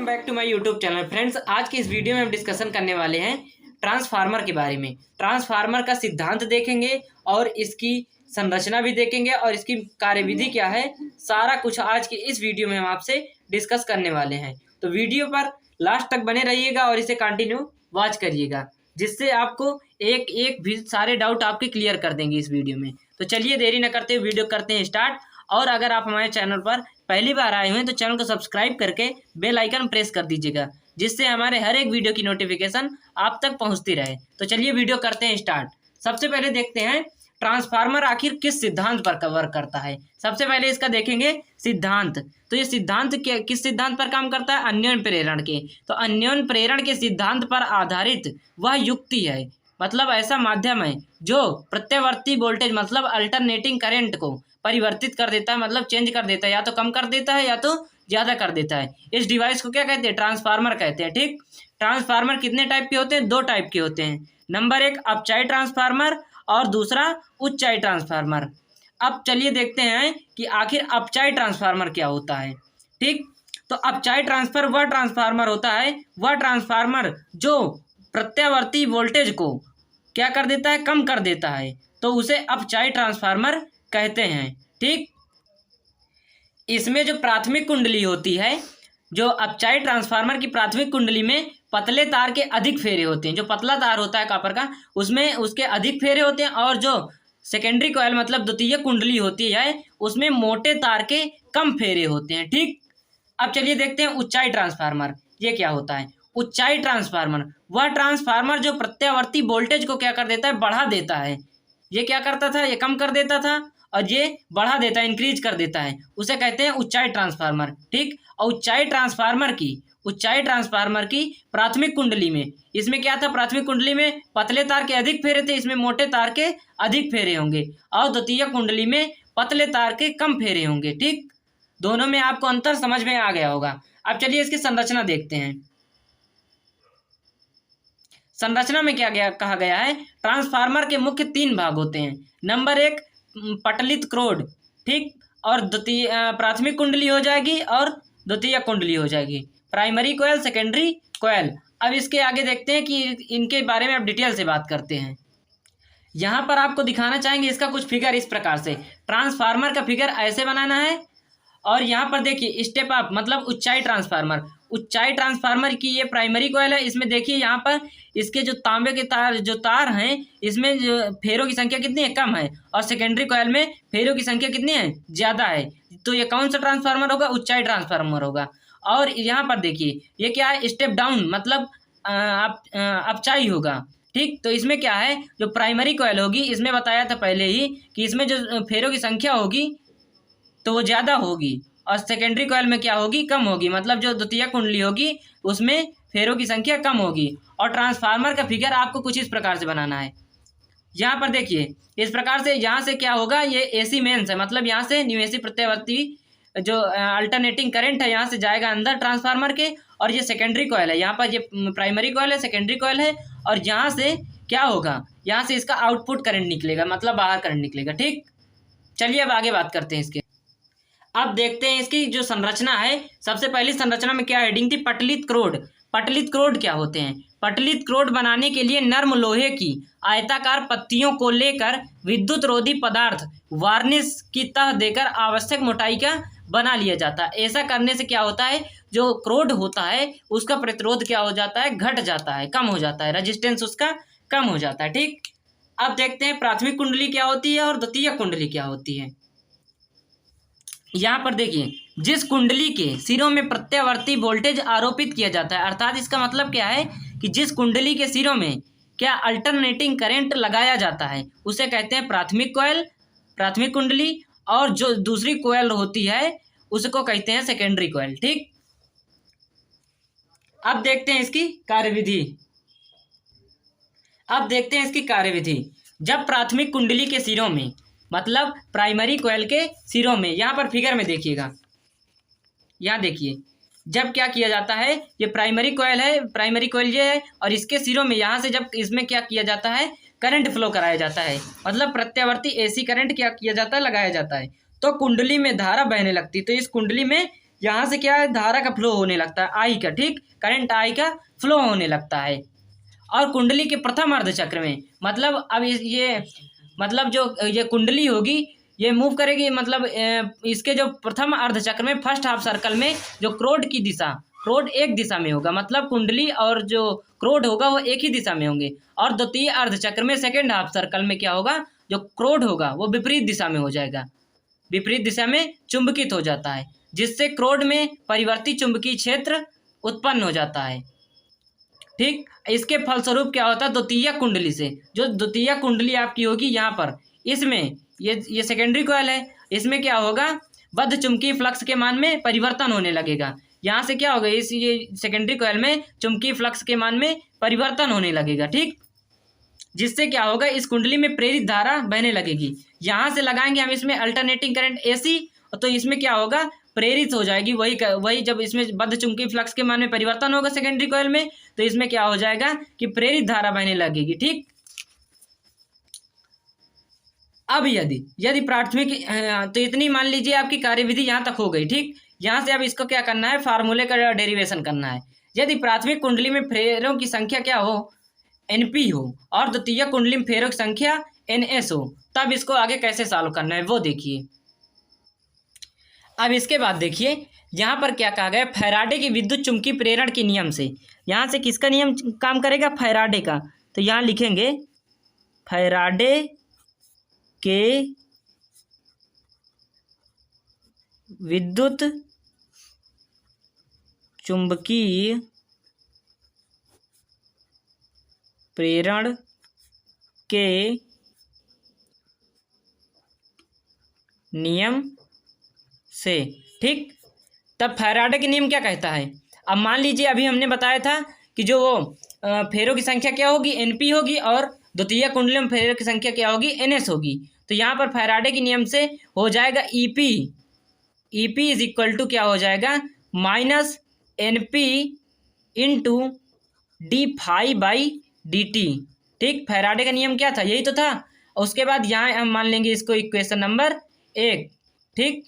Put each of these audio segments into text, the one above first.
Back to my YouTube channel. Friends, आज के इस वीडियो में हम डिस्कशन करने वाले हैं ट्रांसफार्मर के बारे में। ट्रांसफार्मर का सिद्धांत देखेंगे और इसकी संरचना भी देखेंगे और इसकी कार्यविधि क्या है, सारा कुछ आज की इस वीडियो में हम आपसे डिस्कस करने वाले हैं। तो वीडियो पर लास्ट तक बने रहिएगा और इसे कंटिन्यू वॉच करिएगा, जिससे आपको एक एक भी सारे डाउट आपके क्लियर कर देंगे इस वीडियो में। तो चलिए देरी न करते वीडियो करते हैं स्टार्ट। और अगर आप हमारे चैनल पर पहली बार आए हुए हैं तो चैनल को सब्सक्राइब करके बेल आइकन प्रेस कर दीजिएगा, जिससे हमारे हर एक वीडियो की नोटिफिकेशन आप तक पहुंचती रहे। तो चलिए वीडियो करते हैं स्टार्ट। सबसे पहले देखते हैं ट्रांसफार्मर आखिर किस सिद्धांत पर कवर करता है। सबसे पहले इसका देखेंगे सिद्धांत। तो ये सिद्धांत किस सिद्धांत पर काम करता है? अन्योन्य प्रेरण के। तो अन्योन्य प्रेरण के सिद्धांत पर आधारित वह युक्ति है, मतलब ऐसा माध्यम है जो प्रत्यावर्ती वोल्टेज मतलब अल्टरनेटिंग करंट को परिवर्तित कर देता है, मतलब चेंज कर देता है, या तो कम कर देता है या तो ज़्यादा कर देता है। इस डिवाइस को क्या कहते हैं? ट्रांसफार्मर कहते हैं। ठीक, ट्रांसफार्मर कितने टाइप के होते हैं? दो टाइप के होते हैं। नंबर एक अपचाई ट्रांसफार्मर और दूसरा उच्चाई ट्रांसफार्मर। अब चलिए देखते हैं कि आखिर अपचाई ट्रांसफार्मर क्या होता है। ठीक, तो अपचाई ट्रांसफर वह ट्रांसफार्मर होता है, वह ट्रांसफार्मर जो प्रत्यावर्ती वोल्टेज को क्या कर देता है? कम कर देता है, तो उसे अपचाई ट्रांसफार्मर कहते हैं। ठीक, इसमें जो प्राथमिक कुंडली होती है, जो अपचाई ट्रांसफार्मर की प्राथमिक कुंडली में पतले तार के अधिक फेरे होते हैं। जो पतला तार होता है कॉपर का, उसमें उसके अधिक फेरे होते हैं, और जो सेकेंडरी कॉइल मतलब द्वितीय कुंडली होती है, उसमें मोटे तार के कम फेरे होते हैं। ठीक, अब चलिए देखते हैं उच्चाई ट्रांसफार्मर। ये क्या होता है? उच्चाई ट्रांसफार्मर वह ट्रांसफार्मर जो प्रत्यावर्ती वोल्टेज को क्या कर देता है? बढ़ा देता है। ये क्या करता था? ये कम कर देता था, और ये बढ़ा देता है, इंक्रीज कर देता है। उसे कहते हैं उच्चाई ट्रांसफार्मर। ठीक, और उच्चाई ट्रांसफार्मर की प्राथमिक कुंडली में, इसमें क्या था? प्राथमिक कुंडली में पतले तार के अधिक फेरे थे, इसमें मोटे तार के अधिक फेरे होंगे, और द्वितीय कुंडली में पतले तार के कम फेरे होंगे। ठीक, दोनों में आपको अंतर समझ में आ गया होगा। अब चलिए इसकी संरचना देखते हैं। संरचना में क्या कहा गया है? ट्रांसफार्मर के मुख्य तीन भाग होते हैं। नंबर एक पटलित क्रोड। ठीक, और द्वितीय प्राथमिक कुंडली हो जाएगी और द्वितीय कुंडली हो जाएगी। Primary coil, secondary coil. अब इसके आगे देखते हैं कि इनके बारे में अब डिटेल से बात करते हैं। यहाँ पर आपको दिखाना चाहेंगे इसका कुछ फिगर इस प्रकार से। ट्रांसफार्मर का फिगर ऐसे बनाना है, और यहाँ पर देखिए स्टेप अप मतलब उच्चाई ट्रांसफार्मर। उच्चाई ट्रांसफार्मर की ये प्राइमरी कॉइल है। इसमें देखिए यहाँ पर इसके जो तांबे के तार हैं, इसमें जो फेरों की संख्या कितनी है? कम है। और सेकेंडरी कॉइल में फेरों की संख्या कितनी है? ज़्यादा है। तो ये कौन सा ट्रांसफार्मर होगा? उच्चाई ट्रांसफार्मर होगा। और यहाँ पर देखिए ये क्या है? स्टेप डाउन मतलब अपचाई होगा। ठीक, तो इसमें क्या है? जो प्राइमरी कॉइल होगी, इसमें बताया था पहले ही कि इसमें जो फेरों की संख्या होगी तो वो ज़्यादा होगी, और सेकेंडरी कॉइल में क्या होगी? कम होगी, मतलब जो द्वितीय कुंडली होगी उसमें फेरों की संख्या कम होगी। और ट्रांसफार्मर का फिगर आपको कुछ इस प्रकार से बनाना है। यहाँ पर देखिए इस प्रकार से, यहाँ से क्या होगा? ये एसी मेंस है, मतलब यहाँ से न्यूएसी प्रत्यावर्ती जो अल्टरनेटिंग करंट है यहाँ से जाएगा अंदर ट्रांसफार्मर के, और ये सेकेंडरी कॉइल है। यहाँ पर ये प्राइमरी कॉइल है, सेकेंडरी कॉइल है, और यहाँ से क्या होगा? यहाँ से इसका आउटपुट करंट निकलेगा, मतलब बाहर करंट निकलेगा। ठीक, चलिए अब आगे बात करते हैं इसके। अब देखते हैं इसकी जो संरचना है। सबसे पहली संरचना में क्या हेडिंग थी? पटलित क्रोड। पटलित क्रोड क्या होते हैं? पटलित क्रोड बनाने के लिए नर्म लोहे की आयताकार पत्तियों को लेकर विद्युत रोधी पदार्थ वार्निश की तह देकर आवश्यक मोटाई का बना लिया जाता है। ऐसा करने से क्या होता है? जो क्रोड होता है उसका प्रतिरोध क्या हो जाता है? घट जाता है, कम हो जाता है, रेजिस्टेंस उसका कम हो जाता है। ठीक, अब देखते हैं प्राथमिक कुंडली क्या होती है और द्वितीय कुंडली क्या होती है। यहाँ पर देखिए जिस कुंडली के सिरों में प्रत्यावर्ती वोल्टेज आरोपित किया जाता है, अर्थात इसका मतलब क्या है कि जिस कुंडली के सिरों में क्या अल्टरनेटिंग करंट लगाया जाता है उसे कहते हैं प्राथमिक कॉइल, प्राथमिक कुंडली, और जो दूसरी कॉइल होती है उसको कहते हैं सेकेंडरी कॉइल। ठीक, अब देखते हैं इसकी कार्यविधि। जब प्राथमिक कुंडली के सिरों में मतलब प्राइमरी कॉइल के सिरों में, यहाँ पर फिगर में देखिएगा, यहाँ देखिए जब क्या किया जाता है, ये प्राइमरी कॉइल है, प्राइमरी कॉइल ये है, और इसके सिरों में यहाँ से जब इसमें क्या किया जाता है? करंट फ्लो कराया जाता है, मतलब प्रत्यावर्ती एसी करंट क्या किया जाता है? लगाया जाता है। तो कुंडली में धारा बहने लगती, तो इस कुंडली में यहाँ से क्या है, धारा का फ्लो होने लगता है, आई का, ठीक, करंट आई का फ्लो होने लगता है। और कुंडली के प्रथम अर्धचक्र में, मतलब अब ये मतलब जो ये कुंडली होगी ये मूव करेगी, मतलब इसके जो प्रथम अर्धचक्र में फर्स्ट हाफ सर्कल में जो क्रोड की दिशा, क्रोड एक दिशा में होगा, मतलब कुंडली और जो क्रोड होगा वो एक ही दिशा में होंगे। और द्वितीय अर्धचक्र में सेकेंड हाफ सर्कल में क्या होगा, जो क्रोड होगा वो विपरीत दिशा में हो जाएगा, विपरीत दिशा में चुंबकित हो जाता है, जिससे क्रोड में परिवर्ती चुंबकीय क्षेत्र उत्पन्न हो जाता है, ठीक। इसके फलस्वरूप क्या होता है, द्वितीय कुंडली से, जो द्वितीय कुंडली आपकी होगी यहाँ पर, इसमें ये सेकेंडरी कॉइल है, इसमें क्या होगा, बद्ध चुंबकीय फ्लक्स के मान में परिवर्तन होने लगेगा। यहाँ से क्या होगा, इस ये सेकेंडरी कॉइल में चुंबकीय फ्लक्स के मान में परिवर्तन होने लगेगा, ठीक, जिससे क्या होगा, इस कुंडली में प्रेरित धारा बहने लगेगी। यहाँ से लगाएंगे हम इसमें अल्टरनेटिंग करंट AC, तो इसमें क्या होगा, प्रेरित हो जाएगी वही जब इसमें बद्ध चुंबकीय फ्लक्स के मान में परिवर्तन होगा सेकेंडरी कॉइल में, तो इसमें क्या हो जाएगा कि प्रेरित धारा बहने लगेगी, ठीक। अब यदि प्राथमिक, तो इतनी मान लीजिए आपकी कार्यविधि यहाँ तक हो गई, ठीक। यहाँ से अब इसको क्या करना है, फार्मूले का डेरिवेशन करना है। यदि प्राथमिक कुंडली में फेरों की संख्या क्या हो, NP हो, और द्वितीय कुंडली में फेरों की संख्या NS हो, तब इसको आगे कैसे सॉल्व करना है वो देखिए। अब इसके बाद देखिए यहाँ पर क्या कहा गया, फैराडे की विद्युत चुंबकीय प्रेरण के नियम से, यहाँ से किसका नियम काम करेगा, फैराडे का। तो यहाँ लिखेंगे फैराडे के विद्युत चुंबकीय प्रेरण के नियम से, ठीक। तब फैराडे के नियम क्या कहता है, अब मान लीजिए अभी हमने बताया था कि जो वो फेरों की संख्या क्या होगी, NP होगी, और द्वितीय कुंडली में फेरों की संख्या क्या होगी, NS होगी। तो यहाँ पर फैराडे के नियम से हो जाएगा EP इज इक्वल टू क्या हो जाएगा, -NP इंटू d∅dt, ठीक। फैराडे का नियम क्या था, यही तो था। और उसके बाद यहाँ हम मान लेंगे इसको इक्वेशन नंबर 1, ठीक।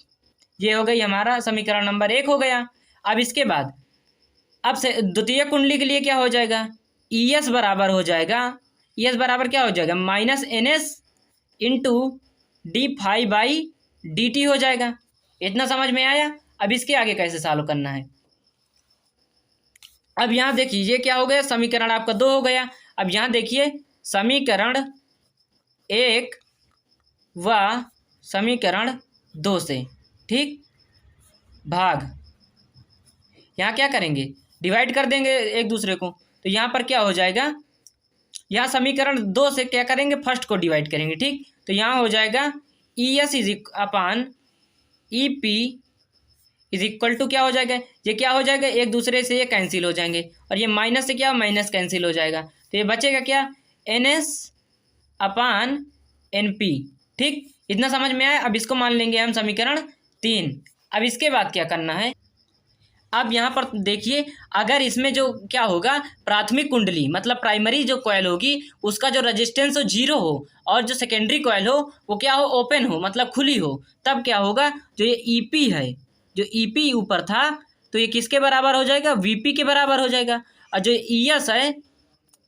ये हो गई हमारा समीकरण नंबर 1 हो गया। अब इसके बाद अब से द्वितीय कुंडली के लिए क्या हो जाएगा, ES बराबर हो जाएगा, ES बराबर क्या हो जाएगा, -NS इंटू d∅dt हो जाएगा। इतना समझ में आया। अब इसके आगे कैसे सॉल्व करना है, अब यहाँ देखिए ये क्या हो गया, समीकरण आपका 2 हो गया। अब यहाँ देखिए समीकरण 1 व समीकरण 2 से, ठीक, भाग, यहाँ क्या करेंगे, डिवाइड कर देंगे एक दूसरे को। तो यहाँ पर क्या हो जाएगा, यहाँ समीकरण 2 से क्या करेंगे, फर्स्ट को डिवाइड करेंगे, ठीक। तो यहाँ हो जाएगा ES upon EP is equal to क्या हो जाएगा, ये क्या हो जाएगा, एक दूसरे से ये कैंसिल हो जाएंगे, और ये माइनस से क्या, माइनस कैंसिल हो जाएगा। तो ये बचेगा क्या, NS अपान NP, ठीक। इतना समझ में आया। अब इसको मान लेंगे हम समीकरण 3। अब इसके बाद क्या करना है, अब यहाँ पर देखिए अगर इसमें जो क्या होगा, प्राथमिक कुंडली मतलब प्राइमरी जो कॉइल होगी उसका जो रेजिस्टेंस हो 0 हो, और जो सेकेंडरी कॉइल हो वो क्या हो, ओपन हो, मतलब खुली हो, तब क्या होगा, जो ये EP है, जो EP ऊपर था, तो ये किसके बराबर हो जाएगा, VP के बराबर हो जाएगा। और जो ES है,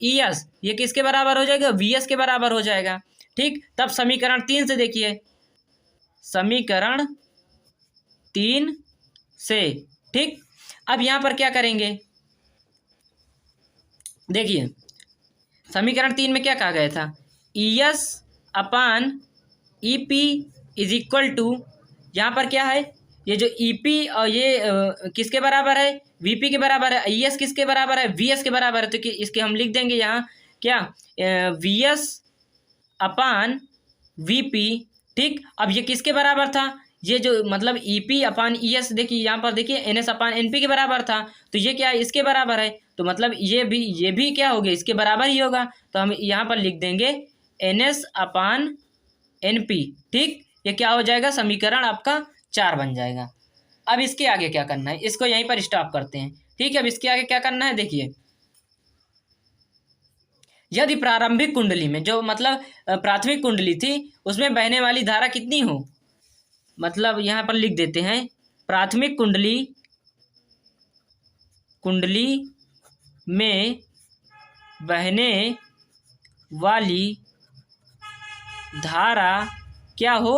ES ये किसके बराबर हो जाएगा, VS के बराबर हो जाएगा, ठीक। तब समीकरण 3 से देखिए, समीकरण 3 से, ठीक। अब यहाँ पर क्या करेंगे, देखिए समीकरण 3 में क्या कहा गया था, ES upon EP is equal to, यहाँ पर क्या है, ये जो EP और ये किसके बराबर है, VP के बराबर है, ES किसके बराबर है, VS के बराबर है। तो कि इसके हम लिख देंगे यहाँ क्या, VS अपान VP, ठीक। अब ये किसके बराबर था, ये जो मतलब EP अपान ES, देखिए यहाँ पर देखिए NS अपान NP के बराबर था, तो ये क्या है, इसके बराबर है। तो मतलब ये भी क्या हो गया, इसके बराबर ही होगा। तो हम यहाँ पर लिख देंगे NS अपान NP, ठीक। ये क्या हो जाएगा, समीकरण आपका 4 बन जाएगा। अब इसके आगे क्या करना है, इसको यहीं पर स्टॉप करते हैं, ठीक है। अब इसके आगे क्या करना है, देखिए यदि प्रारंभिक कुंडली में जो मतलब प्राथमिक कुंडली थी उसमें बहने वाली धारा कितनी हो, मतलब यहाँ पर लिख देते हैं प्राथमिक कुंडली में बहने वाली धारा क्या हो,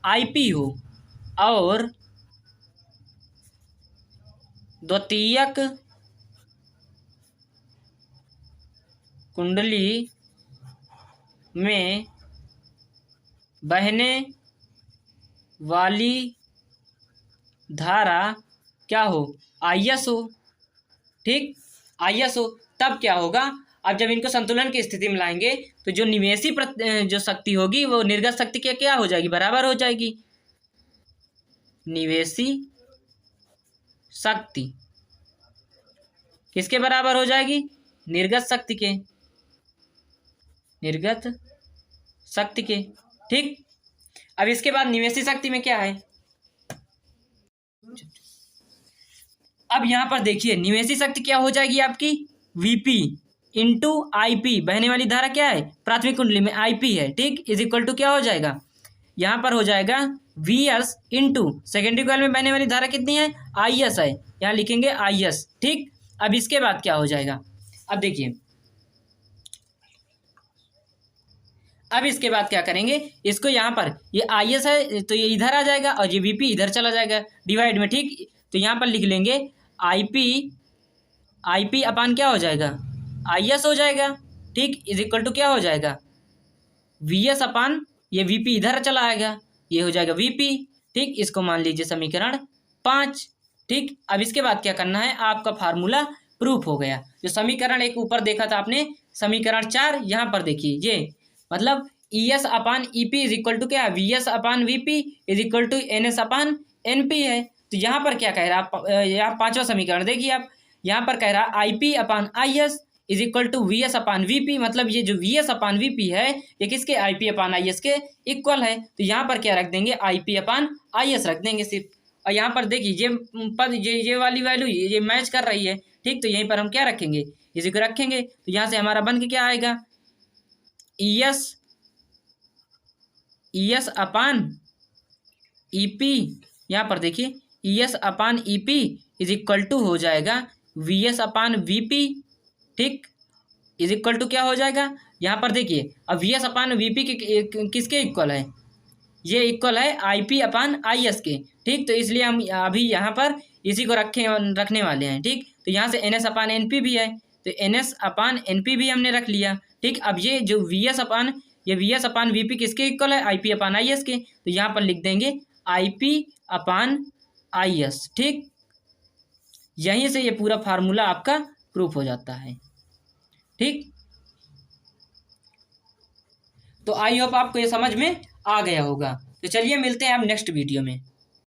IP हो, और द्वितीयक कुंडली में बहने वाली धारा क्या हो, IS हो। ठीक, IS हो। तब क्या होगा, अब जब इनको संतुलन की स्थिति में लाएंगे तो जो निवेशी जो शक्ति होगी वो निर्गत शक्ति के क्या हो जाएगी, बराबर हो जाएगी। निवेशी शक्ति किसके बराबर हो जाएगी, निर्गत शक्ति के, निर्गत शक्ति के। ठीक, अब इसके बाद निवेशी शक्ति में क्या है, अब यहां पर देखिए निवेशी शक्ति क्या हो जाएगी आपकी, VP इंटू IP, बहने वाली धारा क्या है, प्राथमिक कुंडली में IP है। ठीक, इज इक्वल टू क्या हो जाएगा, यहां पर हो जाएगा VS इंटू सेकेंडरी कॉइल में बहने वाली धारा कितनी है, IS है, यहां लिखेंगे IS। ठीक, अब इसके बाद क्या हो जाएगा, अब देखिए, अब इसके बाद क्या करेंगे, इसको यहाँ पर ये IS है तो ये इधर आ जाएगा और ये VP इधर चला जाएगा डिवाइड में। ठीक, तो यहाँ पर लिख लेंगे IP अपान क्या हो जाएगा, IS हो जाएगा। ठीक, इज इक्वल टू क्या हो जाएगा, VS अपान ये VP इधर चला आएगा, ये हो जाएगा VP। ठीक, इसको मान लीजिए समीकरण 5। ठीक, अब इसके बाद क्या करना है, आपका फार्मूला प्रूफ हो गया। जो समीकरण एक ऊपर देखा था आपने, समीकरण 4, यहाँ पर देखिए ये मतलब ES upon EP is equal to क्या, VS upon VP is equal to NS upon NP है। तो यहाँ पर क्या कह रहा है, यहाँ 5वां समीकरण देखिए आप, यहाँ पर कह रहा है IP upon IS is equal to VS upon VP, मतलब ये जो VS अपान VP है ये किसके, IP अपान IS के इक्वल है। तो यहाँ पर क्या रख देंगे, IP अपान IS रख देंगे सिर्फ। और यहाँ पर देखिए ये पद ये वाली वैल्यू ये मैच कर रही है। ठीक, तो यहीं पर हम क्या रखेंगे, इसी को रखेंगे। तो यहाँ से हमारा बन के क्या आएगा, ES अपान EP, यहाँ पर देखिए ES upon EP is equal to हो जाएगा VS अपान VP। ठीक, इज इक्वल टू क्या हो जाएगा, यहाँ पर देखिए अब VS अपान VP किसके इक्वल है, ये इक्वल है IP अपान IS के। ठीक, तो इसलिए हम अभी यहाँ पर इसी को रखने वाले हैं। ठीक, तो यहाँ से NS अपान NP भी है, तो NS अपान NP भी हमने रख लिया। ठीक, अब ये जो VS अपान VP किसके इक्वल है, IP अपान IS के, तो यहाँ पर लिख देंगे IP अपान IS। ठीक, यहीं से ये पूरा फार्मूला आपका प्रूफ हो जाता है। ठीक, तो आई होप आपको ये समझ में आ गया होगा। तो चलिए मिलते हैं अब नेक्स्ट वीडियो में।